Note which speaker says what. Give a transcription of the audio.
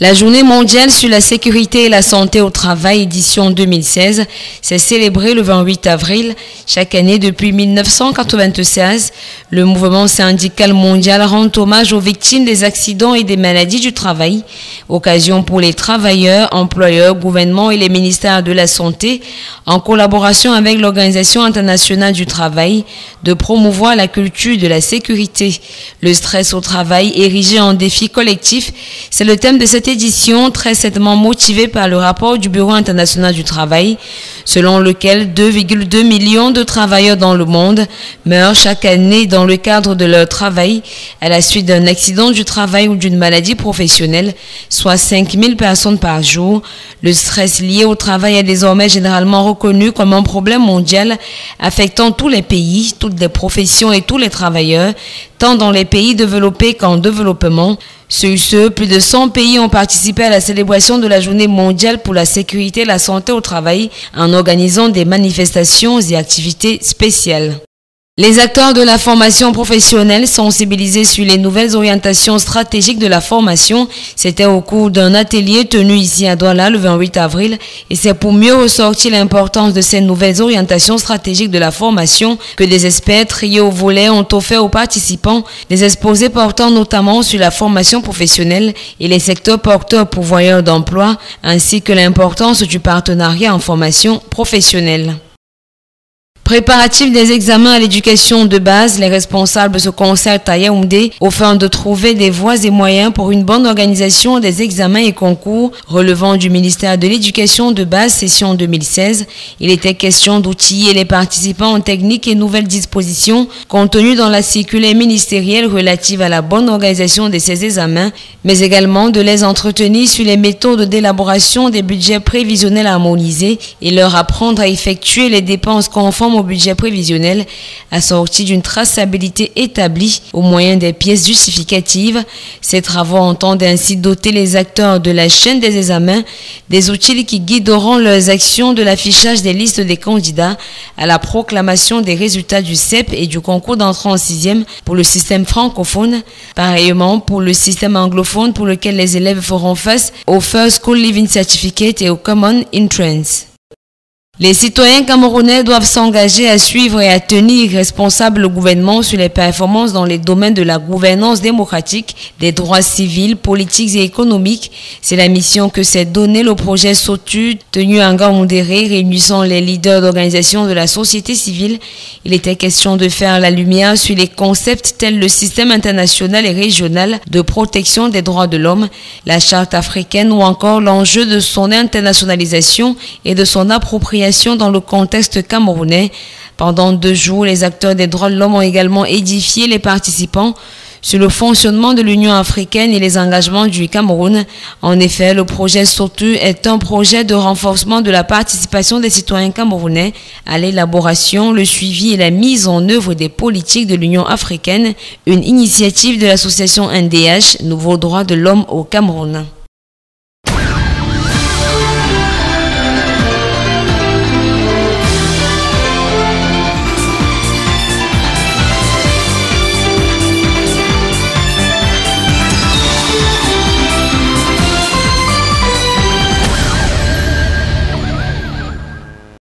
Speaker 1: La Journée mondiale sur la sécurité et la santé au travail, édition 2016, s'est célébrée le 28 avril. Chaque année depuis 1996, le mouvement syndical mondial rend hommage aux victimes des accidents et des maladies du travail. Occasion pour les travailleurs, employeurs, gouvernements et les ministères de la Santé, en collaboration avec l'Organisation internationale du travail, de promouvoir la culture de la sécurité. Le stress au travail érigé en défi collectif, c'est le thème de cette édition, très certainement motivée par le rapport du Bureau international du travail, selon lequel 2,2 millions de travailleurs dans le monde meurent chaque année dans le cadre de leur travail à la suite d'un accident du travail ou d'une maladie professionnelle, soit 5 000 personnes par jour. Le stress lié au travail est désormais généralement reconnu comme un problème mondial affectant tous les pays, toutes les professions et tous les travailleurs, tant dans les pays développés qu'en développement. Sur ce, plus de 100 pays ont participé à la célébration de la Journée mondiale pour la sécurité et la santé au travail en organisant des manifestations et activités spéciales. Les acteurs de la formation professionnelle sensibilisés sur les nouvelles orientations stratégiques de la formation, c'était au cours d'un atelier tenu ici à Douala le 28 avril et c'est pour mieux ressortir l'importance de ces nouvelles orientations stratégiques de la formation que des experts triés au volet ont offert aux participants des exposés portant notamment sur la formation professionnelle et les secteurs porteurs pourvoyeurs d'emploi ainsi que l'importance du partenariat en formation professionnelle. Préparatifs des examens à l'éducation de base, les responsables se concertent à Yaoundé afin de trouver des voies et moyens pour une bonne organisation des examens et concours relevant du ministère de l'Éducation de base, session 2016. Il était question d'outiller les participants en techniques et nouvelles dispositions contenues dans la circulaire ministérielle relative à la bonne organisation de ces examens, mais également de les entretenir sur les méthodes d'élaboration des budgets prévisionnels harmonisés et leur apprendre à effectuer les dépenses conformes au budget prévisionnel assorti d'une traçabilité établie au moyen des pièces justificatives. Ces travaux entendent ainsi doter les acteurs de la chaîne des examens des outils qui guideront leurs actions de l'affichage des listes des candidats à la proclamation des résultats du CEP et du concours d'entrée en 6e pour le système francophone, pareillement pour le système anglophone pour lequel les élèves feront face au First School Living Certificate et au Common Entrance. Les citoyens camerounais doivent s'engager à suivre et à tenir responsable le gouvernement sur les performances dans les domaines de la gouvernance démocratique, des droits civils, politiques et économiques. C'est la mission que s'est donnée le projet SOTU tenu à Ngaoundéré, réunissant les leaders d'organisations de la société civile. Il était question de faire la lumière sur les concepts tels le système international et régional de protection des droits de l'homme, la charte africaine ou encore l'enjeu de son internationalisation et de son appropriation dans le contexte camerounais. Pendant 2 jours, les acteurs des droits de l'homme ont également édifié les participants sur le fonctionnement de l'Union africaine et les engagements du Cameroun. En effet, le projet SOTU est un projet de renforcement de la participation des citoyens camerounais à l'élaboration, le suivi et la mise en œuvre des politiques de l'Union africaine, une initiative de l'association NDH, Nouveaux droits de l'homme au Cameroun.